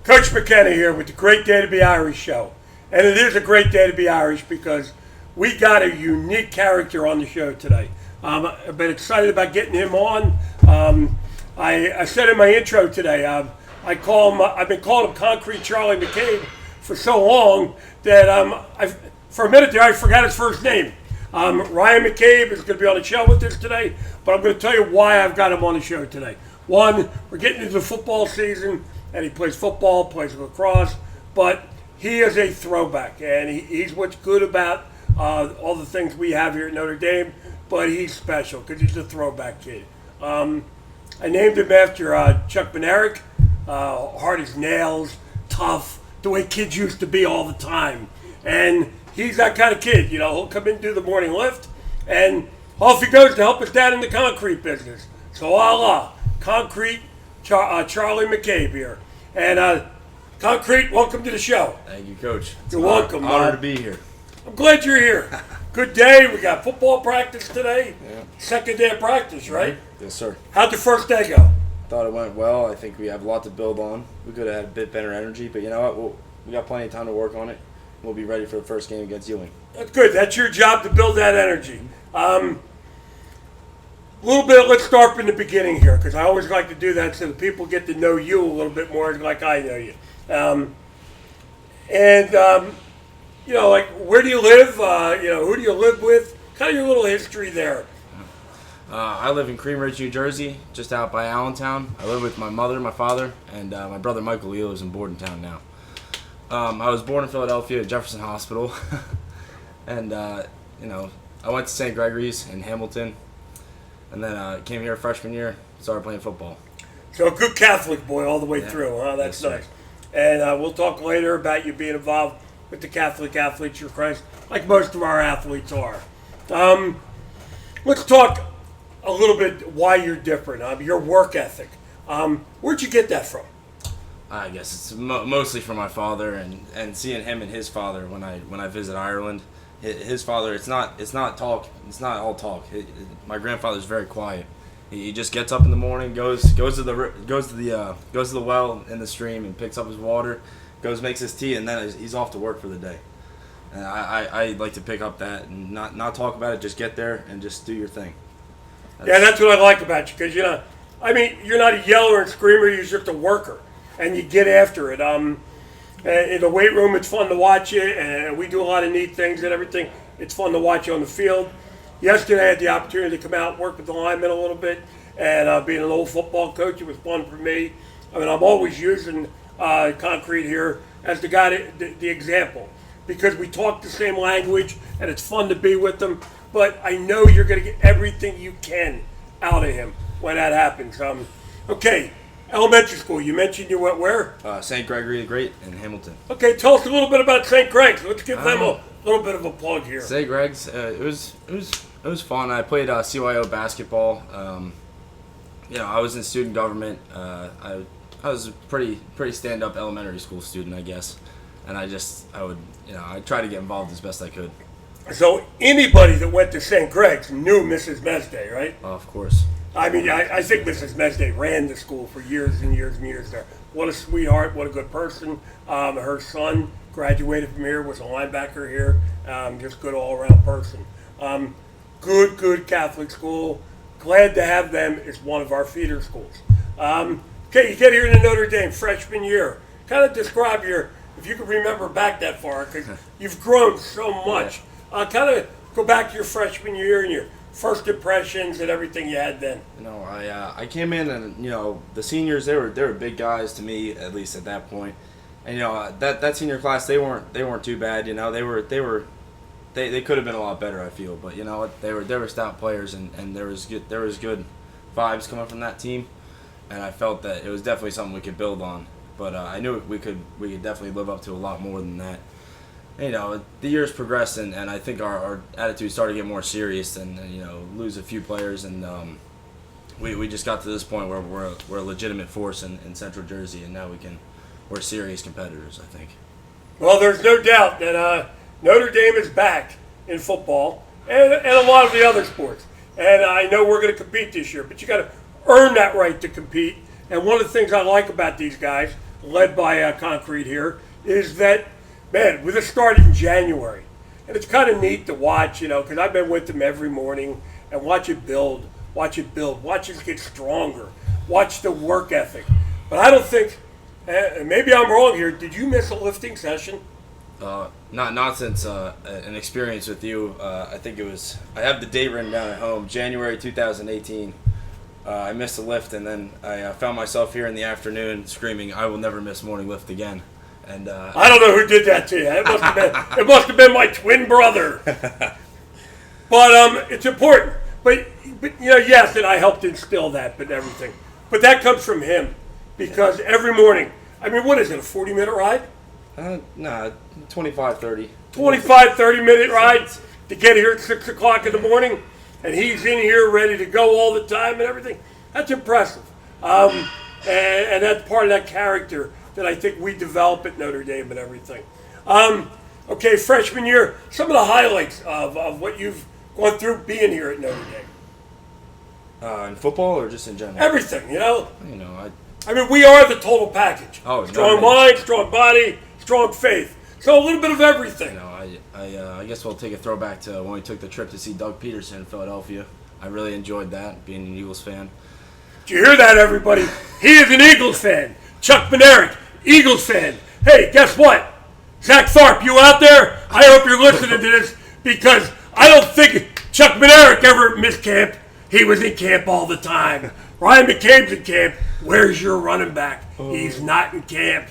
Coach McKenna here with the Great Day to Be Irish show. And it is a great day to be Irish because we got a unique character on the show today. I've been excited about getting him on. I said in my intro today, I've been calling him Concrete Charlie McCabe for so long that for a minute there I forgot his first name. Ryan McCabe is going to be on the show with us today, but I'm going to tell you why I've got him on the show today. One, we're getting into the football season, and he plays football, plays lacrosse, but he is a throwback, and he's what's good about all the things we have here at Notre Dame, but he's special because he's a throwback kid. I named him after Chuck Bednarik, hard as nails, tough, the way kids used to be all the time. And he's that kind of kid, you know. He'll come in and do the morning lift, and off he goes to help his dad in the concrete business. So Concrete Charlie McCabe here. And Concrete, welcome to the show. Thank you, Coach. You're welcome. Honored to be here. I'm glad you're here. Good day. We got football practice today. Yeah. Second day of practice, right? Yes, sir. How'd the first day go? Thought it went well. I think we have a lot to build on. We could have had a bit better energy, but you know what? We got plenty of time to work on it. We'll be ready for the first game against Ewing. That's good. That's your job to build that energy. Let's start from the beginning here, because I always like to do that so that people get to know you a little bit more like I know you. Like, where do you live? Who do you live with? Kind of your little history there. I live in Cream Ridge, New Jersey, just out by Allentown. I live with my mother, my father, and my brother Michael Lee lives in Bordentown now. I was born in Philadelphia at Jefferson Hospital, and I went to St. Gregory's in Hamilton, and then came here freshman year, started playing football. So a good Catholic boy all the way through, huh? That's nice. And we'll talk later about you being involved with the Catholic Athletes of Christ, like most of our athletes are. Let's talk a little bit why you're different, your work ethic. Where'd you get that from? I guess it's mostly from my father and seeing him and his father when I visit Ireland. His father, it's not talk. It's not all talk. My grandfather's very quiet. He just gets up in the morning, goes to the well in the stream and picks up his water, makes his tea, and then he's off to work for the day. And I like to pick up that and not talk about it. Just get there and just do your thing. That's what I like about you, because you're not a yeller and screamer. You're just a worker, and you get after it. In the weight room, it's fun to watch you, and we do a lot of neat things and everything. It's fun to watch you on the field. Yesterday, I had the opportunity to come out and work with the linemen a little bit, and being an old football coach, it was fun for me. I'm always using Concrete here as the guy, the example, because we talk the same language, and it's fun to be with them. But I know you're going to get everything you can out of him when that happens. Okay. Elementary school, you mentioned you went where? St. Gregory the Great in Hamilton. Okay, tell us a little bit about St. Greg's. Let's give them a little bit of a plug here. St. Greg's, it was fun. I played CYO basketball. I was in student government. I was a pretty stand-up elementary school student, I guess. And I tried to get involved as best I could. So anybody that went to St. Greg's knew Mrs. Mesday, right? Of course. I think Mrs. Mesday ran the school for years and years and years there. What a sweetheart, what a good person. Her son graduated from here, was a linebacker here. Just good all-around person. Good Catholic school. Glad to have them as one of our feeder schools. Okay, you get here to Notre Dame, freshman year. Kind of describe if you can remember back that far, because you've grown so much. Kind of go back to your freshman year and your first impressions and everything you had then. I came in and the seniors they were big guys to me, at least at that point. And that senior class they weren't too bad. They could have been a lot better, I feel. But they were stout players and there was good vibes coming from that team. And I felt that it was definitely something we could build on. But I knew we could definitely live up to a lot more than that. The years progressed, and I think our attitude started to get more serious, and lose a few players, and we just got to this point where we're a legitimate force in Central Jersey, and now we're serious competitors, I think. Well, there's no doubt that Notre Dame is back in football and a lot of the other sports, and I know we're going to compete this year, but you got to earn that right to compete. And one of the things I like about these guys, led by Concrete here, is that, man, with it started in January. And it's kind of neat to watch, because I've been with them every morning and watch it build, watch it get stronger, watch the work ethic. But I don't think, maybe I'm wrong here, did you miss a lifting session? Not since an experience with you. I think it was, I have the date written down at home, January 2018. I missed a lift, and then I found myself here in the afternoon screaming, "I will never miss morning lift again." And I don't know who did that to you. It must have been my twin brother. But it's important. But yes, and I helped instill that, but everything. But that comes from him, because every morning, I mean, what is it, a 40-minute ride? Nah, 25, 30. 25, 30-minute ride to get here at 6 o'clock in the morning, and he's in here ready to go all the time and everything. That's impressive. And that's part of that character that I think we develop at Notre Dame and everything. Okay, freshman year, some of the highlights of what you've gone through being here at Notre Dame. In football or just in general? Everything, I mean, we are the total package. Oh, strong mind, strong body, strong faith. So a little bit of everything. I guess we'll take a throwback to when we took the trip to see Doug Peterson in Philadelphia. I really enjoyed that, being an Eagles fan. Did you hear that, everybody? He is an Eagles fan. Chuck Bednarik, Eagles fan. Hey, guess what? Zach Tharp, you out there? I hope you're listening to this, because I don't think Chuck Bednarik ever missed camp. He was in camp all the time. Ryan McCabe's in camp. Where's your running back? He's not in camp.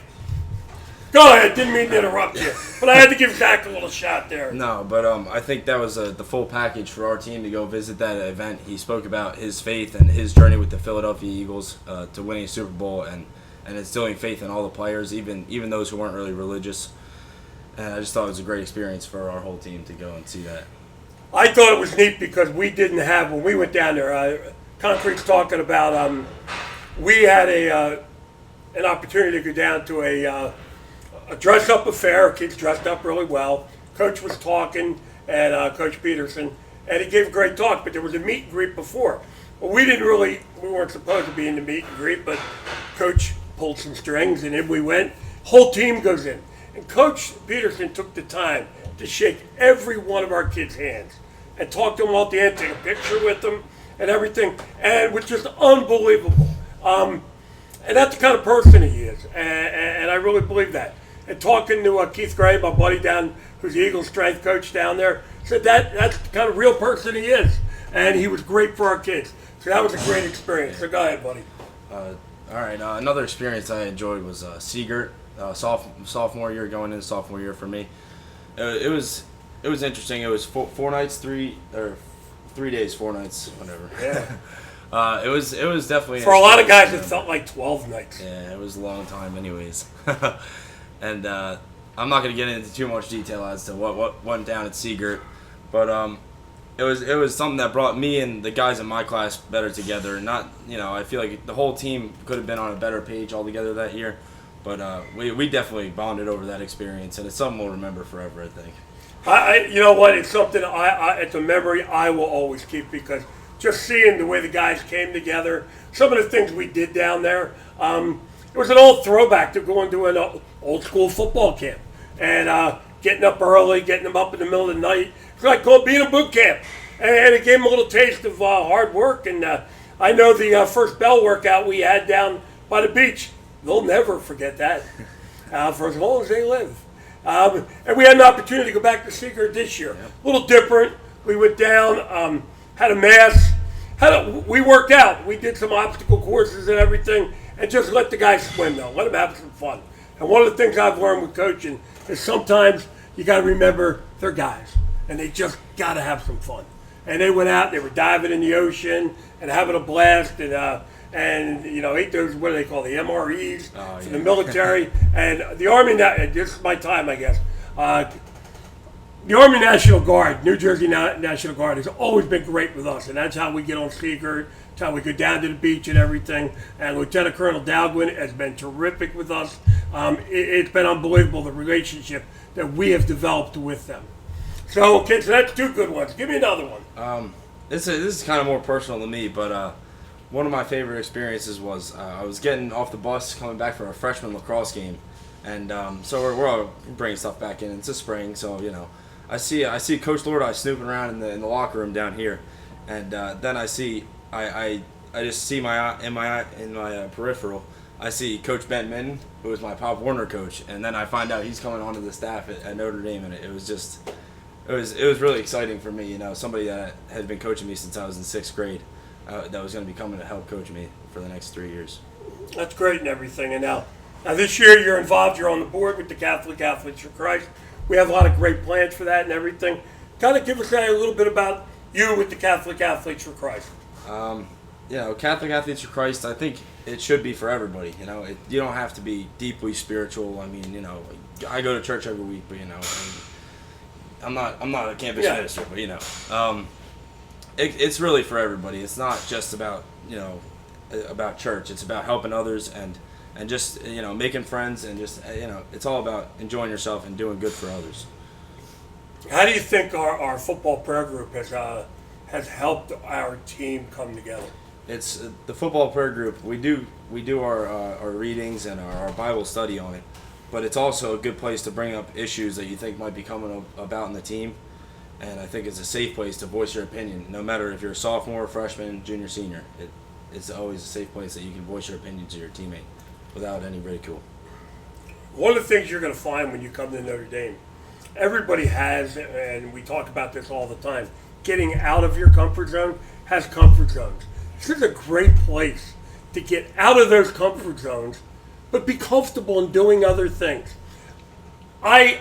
Go ahead. Didn't mean to interrupt you, but I had to give Zach a little shot there. No, but I think that was the full package for our team to go visit that event. He spoke about his faith and his journey with the Philadelphia Eagles to winning a Super Bowl and instilling faith in all the players, even those who weren't really religious. And I just thought it was a great experience for our whole team to go and see that. I thought it was neat because we didn't have, when we went down there, Concrete's talking about, we had an opportunity to go down to a dress-up affair. Kids dressed up really well. Coach was talking, and Coach Peterson, and he gave a great talk, but there was a meet and greet before. Well, we weren't supposed to be in the meet and greet, but Coach pulled some strings, and in we went. Whole team goes in. And Coach Peterson took the time to shake every one of our kids' hands and talk to them all at the end, take a picture with them and everything, and it was just unbelievable. And that's the kind of person he is, and I really believe that. And talking to Keith Gray, my buddy down, who's the Eagles strength coach down there, said that's the kind of real person he is, and he was great for our kids. So that was a great experience. So go ahead, buddy. All right, another experience I enjoyed was Seagirt. Sophomore year, going into sophomore year for me. It was interesting. It was 4 nights, 3 days, 4 nights, whatever. Yeah. It was definitely for a lot of guys. It felt like 12 nights. Yeah, it was a long time, anyways. And I'm not going to get into too much detail as to what went down at Seagirt, but it was something that brought me and the guys in my class better together. Not I feel like the whole team could have been on a better page altogether that year. But we definitely bonded over that experience, and it's something we'll remember forever, I think. You know what? It's something it's a memory I will always keep, because just seeing the way the guys came together, some of the things we did down there, it was an old throwback to going to an old school football camp and getting up early, getting them up in the middle of the night. It's like being in boot camp, and it gave them a little taste of hard work. And I know the first bell workout we had down by the beach. They'll never forget that for as long as they live. And we had an opportunity to go back to Seagirt this year. A little different. We went down, had a mass. We worked out. We did some obstacle courses and everything, and just let the guys swim, though. Let them have some fun. And one of the things I've learned with coaching is sometimes you got to remember they're guys, and they just got to have some fun. And they went out, they were diving in the ocean and having a blast, and ate those, what do they call, the MREs for the military. And the Army, this is my time, I guess. The Army National Guard, New Jersey National Guard, has always been great with us, and that's how we get on Seagirt. That's how we go down to the beach and everything. And Lieutenant Colonel Dalgwin has been terrific with us. It's been unbelievable, the relationship that we have developed with them. So, okay, so that's 2 good ones. Give me another one. This is kind of more personal to me, but one of my favorite experiences was I was getting off the bus coming back from a freshman lacrosse game, and so we're all bringing stuff back in. It's the spring, so I see Coach Lordi snooping around in the locker room down here, and then I just see in my peripheral. I see Coach Ben Minton, who was my Pop Warner coach, and then I find out he's coming onto the staff at Notre Dame, and it was really exciting for me. Somebody that had been coaching me since I was in 6th grade, that was going to be coming to help coach me for the next 3 years. That's great and everything. And now this year you're involved. You're on the board with the Athletes for Christ. We have a lot of great plans for that and everything. Kind of give us a little bit about you with the Athletes for Christ. Catholic Athletes for Christ, I think it should be for everybody. You don't have to be deeply spiritual. I mean, I go to church every week, but I'm not a campus minister, but it's really for everybody. It's not just about about church. It's about helping others and just making friends and just it's all about enjoying yourself and doing good for others. How do you think our football prayer group has helped our team come together? It's the football prayer group. We do our readings and our Bible study on it, but it's also a good place to bring up issues that you think might be coming about in the team, and I think it's a safe place to voice your opinion, no matter if you're a sophomore, freshman, junior, senior. It's always a safe place that you can voice your opinion to your teammate without any ridicule. One of the things you're going to find when you come to Notre Dame, everybody has, and we talk about this all the time, getting out of your comfort zone has comfort zones. This is a great place to get out of those comfort zones, but be comfortable in doing other things. I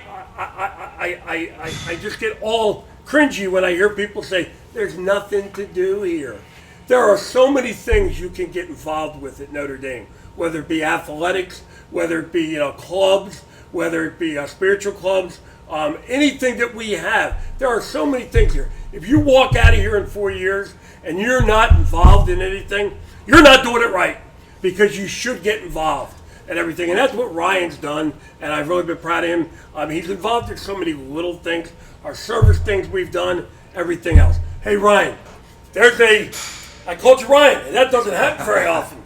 just get all cringy when I hear people say, there's nothing to do here. There are so many things you can get involved with at Notre Dame, whether it be athletics, whether it be clubs, whether it be spiritual clubs, anything that we have. There are so many things here. If you walk out of here in 4 years and you're not involved in anything, you're not doing it right, because you should get involved and everything. And that's what Ryan's done, and I've really been proud of him. He's involved in so many little things, our service things we've done, everything else. Hey, Ryan, I called you Ryan, and that doesn't happen very often.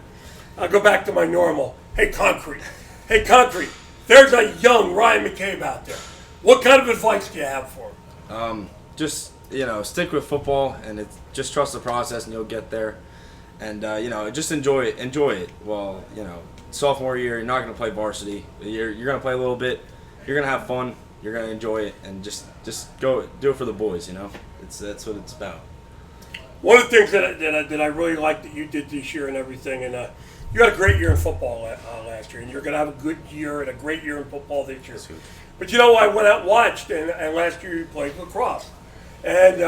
I'll go back to my normal. Hey, Concrete, there's a young Ryan McCabe out there. What kind of advice do you have for him? Just stick with football, and just trust the process, and you'll get there. And just enjoy it. Well, sophomore year, you're not going to play varsity. You're going to play a little bit. You're going to have fun. You're going to enjoy it, and just go do it for the boys. That's what it's about. One of the things that I really like that you did this year and everything, and you had a great year in football last year, and you're going to have a good year and a great year in football this year. But I went out and watched, and last year you played lacrosse. And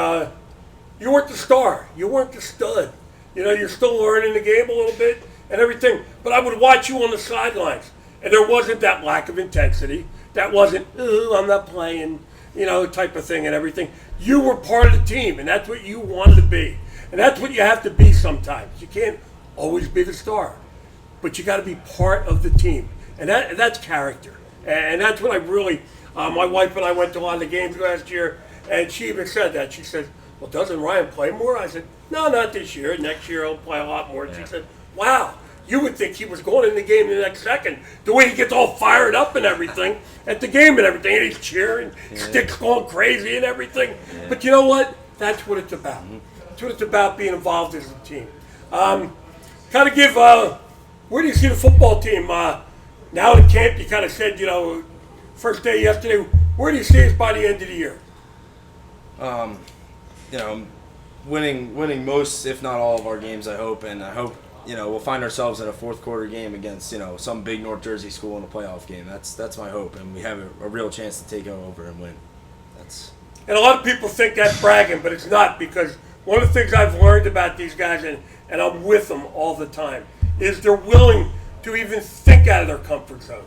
you weren't the star. You weren't the stud. You're still learning the game a little bit and everything. But I would watch you on the sidelines, and there wasn't that lack of intensity. That wasn't, I'm not playing, type of thing and everything. You were part of the team, and that's what you wanted to be. And that's what you have to be sometimes. You can't always be the star, but you got to be part of the team. And that's character. And that's what I really, my wife and I went to a lot of the games last year, and she even said that. She said, well, doesn't Ryan play more? I said, no, not this year. Next year he'll play a lot more. Yeah. She said, wow, you would think he was going in the game the next second. The way he gets all fired up and everything at the game and everything. And he's cheering, sticks going crazy and everything. Yeah. But you know what? That's what it's about. Mm-hmm. That's what it's about, being involved as a team. Kind of give, where do you see the football team? Now in camp, you kind of said, first day yesterday, where do you see us by the end of the year? Winning most, if not all, of our games, I hope. And I hope, we'll find ourselves in a fourth quarter game against, some big North Jersey school in a playoff game. That's my hope. And we have a real chance to take over and win. And a lot of people think that's bragging, but it's not, because one of the things I've learned about these guys, and I'm with them all the time, is they're willing to even think out of their comfort zone.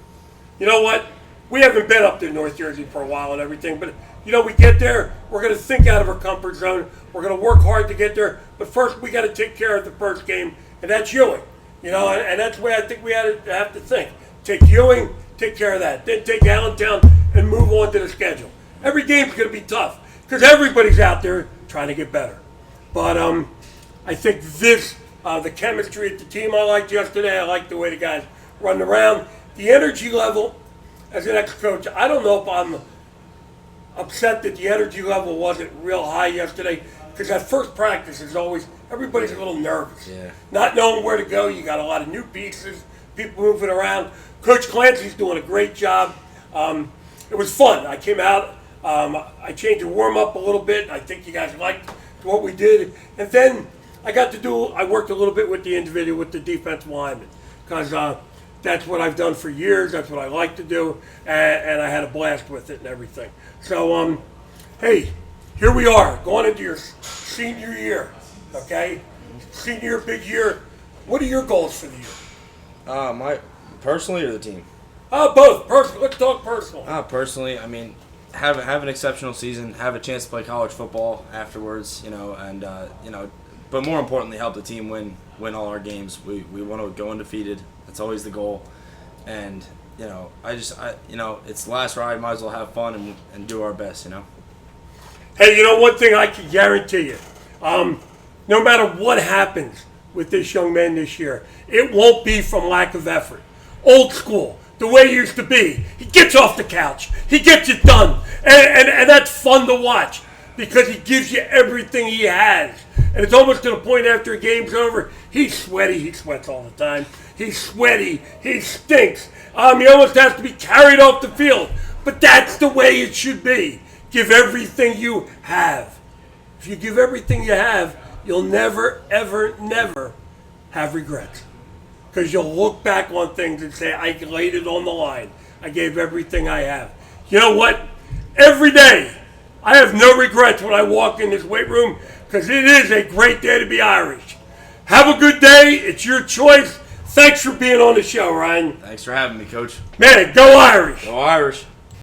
You know what? We haven't been up to North Jersey for a while and everything, but we get there, we're going to think out of our comfort zone. We're going to work hard to get there, but first we got to take care of the first game, and that's Ewing. And that's the way I think we have to think. Take Ewing, take care of that. Then take Allentown and move on to the schedule. Every game's going to be tough because everybody's out there trying to get better. But I think this The chemistry at the team I liked yesterday. I liked the way the guys run around. The energy level, as an ex-coach, I don't know if I'm upset that the energy level wasn't real high yesterday, because that first practice is always, everybody's a little nervous. Yeah. Not knowing where to go. You got a lot of new pieces, people moving around. Coach Clancy's doing a great job. It was fun. I came out, I changed the warm-up a little bit. I think you guys liked what we did. And then I worked a little bit with the individual, with the defensive lineman, because that's what I've done for years. That's what I like to do, and I had a blast with it and everything. So, hey, here we are, going into your senior year, okay? Senior year, big year. What are your goals for the year? My personally or the team? Both. Personal. Let's talk personal. Personally, I mean, have an exceptional season, have a chance to play college football afterwards, and but more importantly, help the team win all our games. We want to go undefeated. That's always the goal, and it's the last ride. Might as well have fun and do our best. Hey, one thing I can guarantee you, no matter what happens with this young man this year, it won't be from lack of effort. Old school, the way it used to be. He gets off the couch. He gets it done. And that's fun to watch because he gives you everything he has. And it's almost to the point after a game's over, he's sweaty. He sweats all the time. He's sweaty. He stinks. He almost has to be carried off the field. But that's the way it should be. Give everything you have. If you give everything you have, you'll never, ever, never have regrets. Because you'll look back on things and say, I laid it on the line. I gave everything I have. You know what? Every day, I have no regrets when I walk in this weight room because it is a great day to be Irish. Have a good day. It's your choice. Thanks for being on the show, Ryan. Thanks for having me, Coach. Man, go Irish. Go Irish.